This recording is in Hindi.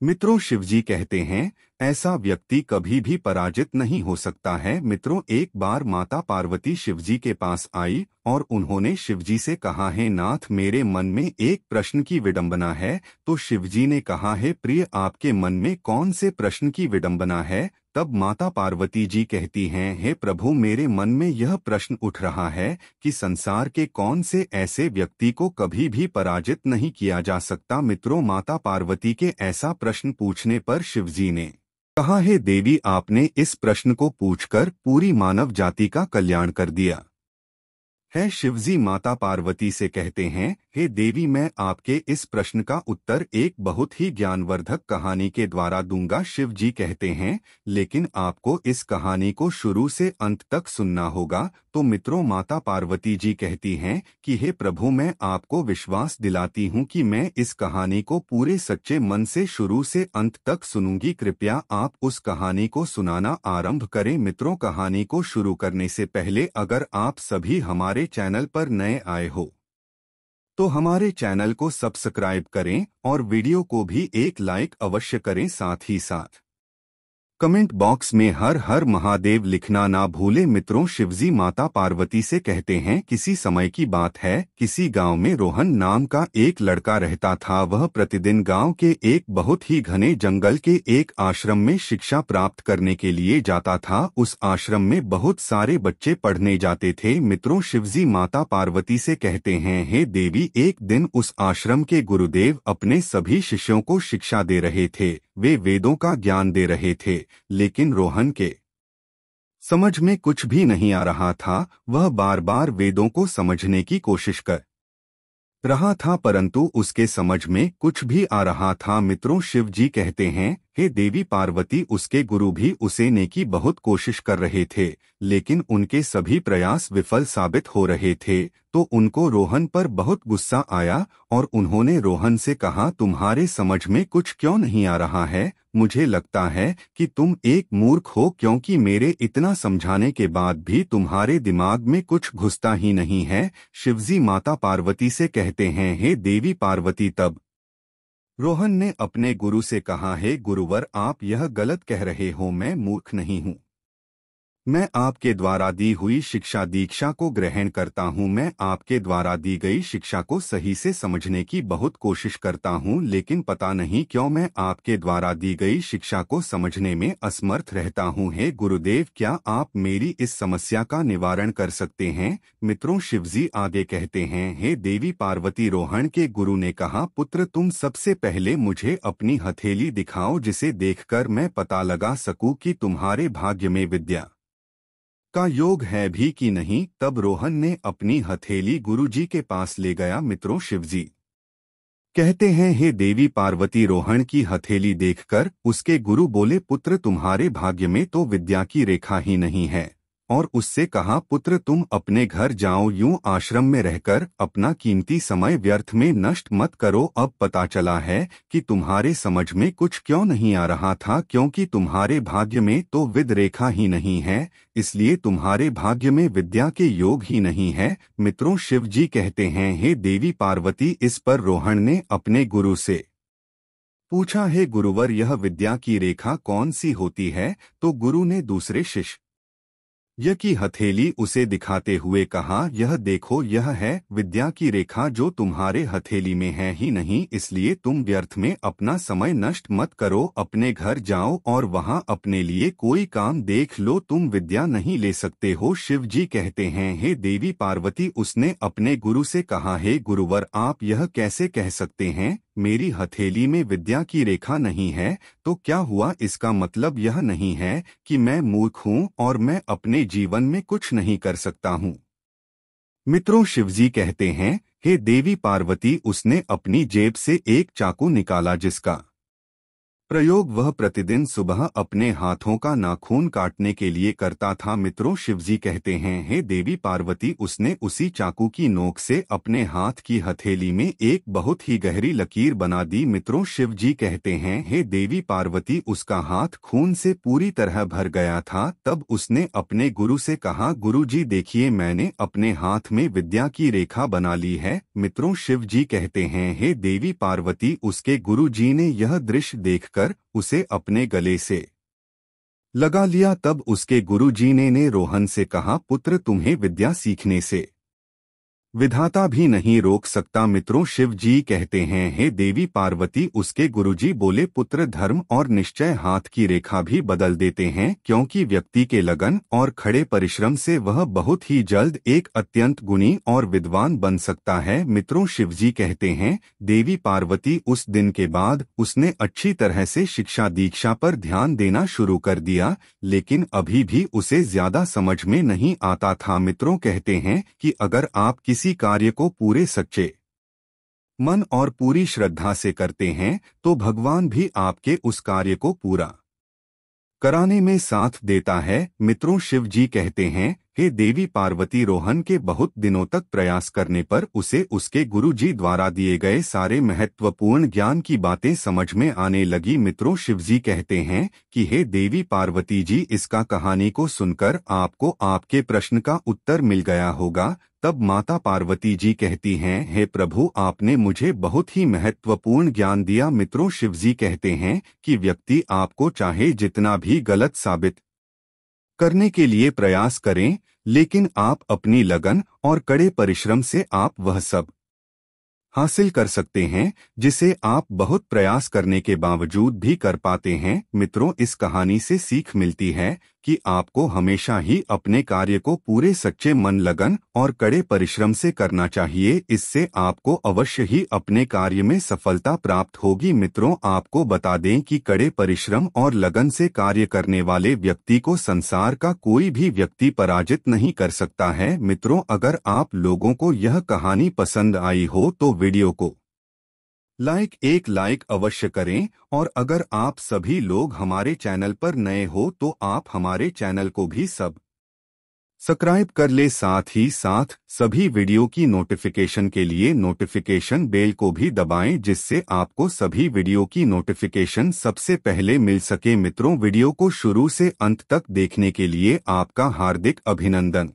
मित्रों, शिवजी कहते हैं ऐसा व्यक्ति कभी भी पराजित नहीं हो सकता है। मित्रों, एक बार माता पार्वती शिवजी के पास आई और उन्होंने शिवजी से कहा है, नाथ मेरे मन में एक प्रश्न की विडंबना है। तो शिवजी ने कहा है, प्रिय आपके मन में कौन से प्रश्न की विडंबना है? तब माता पार्वती जी कहती हैं, हे प्रभु, मेरे मन में यह प्रश्न उठ रहा है कि संसार के कौन से ऐसे व्यक्ति को कभी भी पराजित नहीं किया जा सकता। मित्रों, माता पार्वती के ऐसा प्रश्न पूछने पर शिवजी ने कहा है, देवी आपने इस प्रश्न को पूछकर पूरी मानव जाति का कल्याण कर दिया है। शिवजी माता पार्वती से कहते हैं, हे देवी, मैं आपके इस प्रश्न का उत्तर एक बहुत ही ज्ञानवर्धक कहानी के द्वारा दूंगा। शिवजी कहते हैं, लेकिन आपको इस कहानी को शुरू से अंत तक सुनना होगा। तो मित्रों, माता पार्वती जी कहती हैं कि हे प्रभु, मैं आपको विश्वास दिलाती हूँ कि मैं इस कहानी को पूरे सच्चे मन से शुरू से अंत तक सुनूंगी। कृपया आप उस कहानी को सुनाना आरंभ करें। मित्रों, कहानी को शुरू करने से पहले अगर आप सभी हमारे चैनल पर नए आए हो तो हमारे चैनल को सब्सक्राइब करें और वीडियो को भी एक लाइक अवश्य करें। साथ ही साथ कमेंट बॉक्स में हर हर महादेव लिखना ना भूलें। मित्रों, शिवजी माता पार्वती से कहते हैं, किसी समय की बात है, किसी गांव में रोहन नाम का एक लड़का रहता था। वह प्रतिदिन गांव के एक बहुत ही घने जंगल के एक आश्रम में शिक्षा प्राप्त करने के लिए जाता था। उस आश्रम में बहुत सारे बच्चे पढ़ने जाते थे। मित्रों, शिवजी माता पार्वती से कहते हैं, हे देवी, एक दिन उस आश्रम के गुरुदेव अपने सभी शिष्यों को शिक्षा दे रहे थे। वे वेदों का ज्ञान दे रहे थे, लेकिन रोहन के समझ में कुछ भी नहीं आ रहा था। वह बार बार वेदों को समझने की कोशिश कर रहा था, परंतु उसके समझ में कुछ भी आ रहा था। मित्रों, शिव जी कहते हैं, हे देवी पार्वती, उसके गुरु भी उसे ने की बहुत कोशिश कर रहे थे, लेकिन उनके सभी प्रयास विफल साबित हो रहे थे। तो उनको रोहन पर बहुत गुस्सा आया और उन्होंने रोहन से कहा, तुम्हारे समझ में कुछ क्यों नहीं आ रहा है? मुझे लगता है कि तुम एक मूर्ख हो, क्योंकि मेरे इतना समझाने के बाद भी तुम्हारे दिमाग में कुछ घुसता ही नहीं है। शिवजी माता पार्वती से कहते हैं, हे देवी पार्वती, तब रोहन ने अपने गुरु से कहा, हे गुरुवर, आप यह गलत कह रहे हो, मैं मूर्ख नहीं हूँ। मैं आपके द्वारा दी हुई शिक्षा दीक्षा को ग्रहण करता हूँ। मैं आपके द्वारा दी गई शिक्षा को सही से समझने की बहुत कोशिश करता हूँ, लेकिन पता नहीं क्यों मैं आपके द्वारा दी गई शिक्षा को समझने में असमर्थ रहता हूँ। हे गुरुदेव, क्या आप मेरी इस समस्या का निवारण कर सकते हैं? मित्रों, शिवजी आगे कहते हैं, हे देवी पार्वती, रोहन के गुरु ने कहा, पुत्र, तुम सबसे पहले मुझे अपनी हथेली दिखाओ, जिसे देखकर मैं पता लगा सकूं कि तुम्हारे भाग्य में विद्या का योग है भी कि नहीं। तब रोहन ने अपनी हथेली गुरुजी के पास ले गया। मित्रों, शिवजी कहते हैं, हे देवी पार्वती, रोहन की हथेली देखकर उसके गुरु बोले, पुत्र, तुम्हारे भाग्य में तो विद्या की रेखा ही नहीं है। और उससे कहा, पुत्र, तुम अपने घर जाओ, यूं आश्रम में रहकर अपना कीमती समय व्यर्थ में नष्ट मत करो। अब पता चला है कि तुम्हारे समझ में कुछ क्यों नहीं आ रहा था, क्योंकि तुम्हारे भाग्य में तो विद रेखा ही नहीं है, इसलिए तुम्हारे भाग्य में विद्या के योग ही नहीं है। मित्रों, शिव जी कहते हैं, हे देवी पार्वती, इस पर रोहन ने अपने गुरु से पूछा, हे गुरुवर, यह विद्या की रेखा कौन सी होती है? तो गुरु ने दूसरे शिष्य यह की हथेली उसे दिखाते हुए कहा, यह देखो, यह है विद्या की रेखा जो तुम्हारे हथेली में है ही नहीं, इसलिए तुम व्यर्थ में अपना समय नष्ट मत करो। अपने घर जाओ और वहां अपने लिए कोई काम देख लो, तुम विद्या नहीं ले सकते हो। शिव जी कहते हैं, हे देवी पार्वती, उसने अपने गुरु से कहा, हे गुरुवर, आप यह कैसे कह सकते हैं? मेरी हथेली में विद्या की रेखा नहीं है तो क्या हुआ? इसका मतलब यह नहीं है कि मैं मूर्ख हूँ और मैं अपने जीवन में कुछ नहीं कर सकता हूँ। मित्रों, शिवजी कहते हैं, हे देवी पार्वती, उसने अपनी जेब से एक चाकू निकाला जिसका प्रयोग वह प्रतिदिन सुबह अपने हाथों का नाखून काटने के लिए करता था। मित्रों, शिवजी कहते हैं, हे देवी पार्वती, उसने उसी चाकू की नोक से अपने हाथ की हथेली में एक बहुत ही गहरी लकीर बना दी। मित्रों, शिवजी कहते हैं, हे देवी पार्वती, उसका हाथ खून से पूरी तरह भर गया था। तब उसने अपने गुरु से कहा, गुरुजी देखिए, मैंने अपने हाथ में विद्या की रेखा बना ली है। मित्रों, शिवजी कहते हैं, हे देवी पार्वती, उसके गुरुजी ने यह दृश्य देखकर उसे अपने गले से लगा लिया। तब उसके गुरुजी ने रोहन से कहा, पुत्र, तुम्हें विद्या सीखने से विधाता भी नहीं रोक सकता। मित्रों, शिव जी कहते हैं, हे देवी पार्वती, उसके गुरुजी बोले, पुत्र, धर्म और निश्चय हाथ की रेखा भी बदल देते हैं, क्योंकि व्यक्ति के लगन और खड़े परिश्रम से वह बहुत ही जल्द एक अत्यंत गुणी और विद्वान बन सकता है। मित्रों, शिवजी कहते हैं, देवी पार्वती, उस दिन के बाद उसने अच्छी तरह से शिक्षा दीक्षा पर ध्यान देना शुरू कर दिया, लेकिन अभी भी उसे ज्यादा समझ में नहीं आता था। मित्रों, कहते हैं कि अगर आप किसी कार्य को पूरे सच्चे मन और पूरी श्रद्धा से करते हैं तो भगवान भी आपके उस कार्य को पूरा कराने में साथ देता है। मित्रों, शिव जी कहते हैं, हे देवी पार्वती, रोहन के बहुत दिनों तक प्रयास करने पर उसे उसके गुरु जी द्वारा दिए गए सारे महत्वपूर्ण ज्ञान की बातें समझ में आने लगी। मित्रों, शिवजी कहते हैं कि हे देवी पार्वती जी, इसका कहानी को सुनकर आपको आपके प्रश्न का उत्तर मिल गया होगा। तब माता पार्वती जी कहती हैं, हे प्रभु, आपने मुझे बहुत ही महत्वपूर्ण ज्ञान दिया। मित्रों, शिवजी कहते हैं कि व्यक्ति आपको चाहे जितना भी गलत साबित करने के लिए प्रयास करें, लेकिन आप अपनी लगन और कड़े परिश्रम से आप वह सब हासिल कर सकते हैं जिसे आप बहुत प्रयास करने के बावजूद भी कर पाते हैं। मित्रों, इस कहानी से सीख मिलती है कि आपको हमेशा ही अपने कार्य को पूरे सच्चे मन, लगन और कड़े परिश्रम से करना चाहिए। इससे आपको अवश्य ही अपने कार्य में सफलता प्राप्त होगी। मित्रों, आपको बता दें कि कड़े परिश्रम और लगन से कार्य करने वाले व्यक्ति को संसार का कोई भी व्यक्ति पराजित नहीं कर सकता है। मित्रों, अगर आप लोगों को यह कहानी पसंद आई हो तो वीडियो को एक लाइक अवश्य करें, और अगर आप सभी लोग हमारे चैनल पर नए हो तो आप हमारे चैनल को भी सब्सक्राइब कर ले। साथ ही साथ सभी वीडियो की नोटिफिकेशन के लिए नोटिफिकेशन बेल को भी दबाएं, जिससे आपको सभी वीडियो की नोटिफिकेशन सबसे पहले मिल सके। मित्रों, वीडियो को शुरू से अंत तक देखने के लिए आपका हार्दिक अभिनंदन।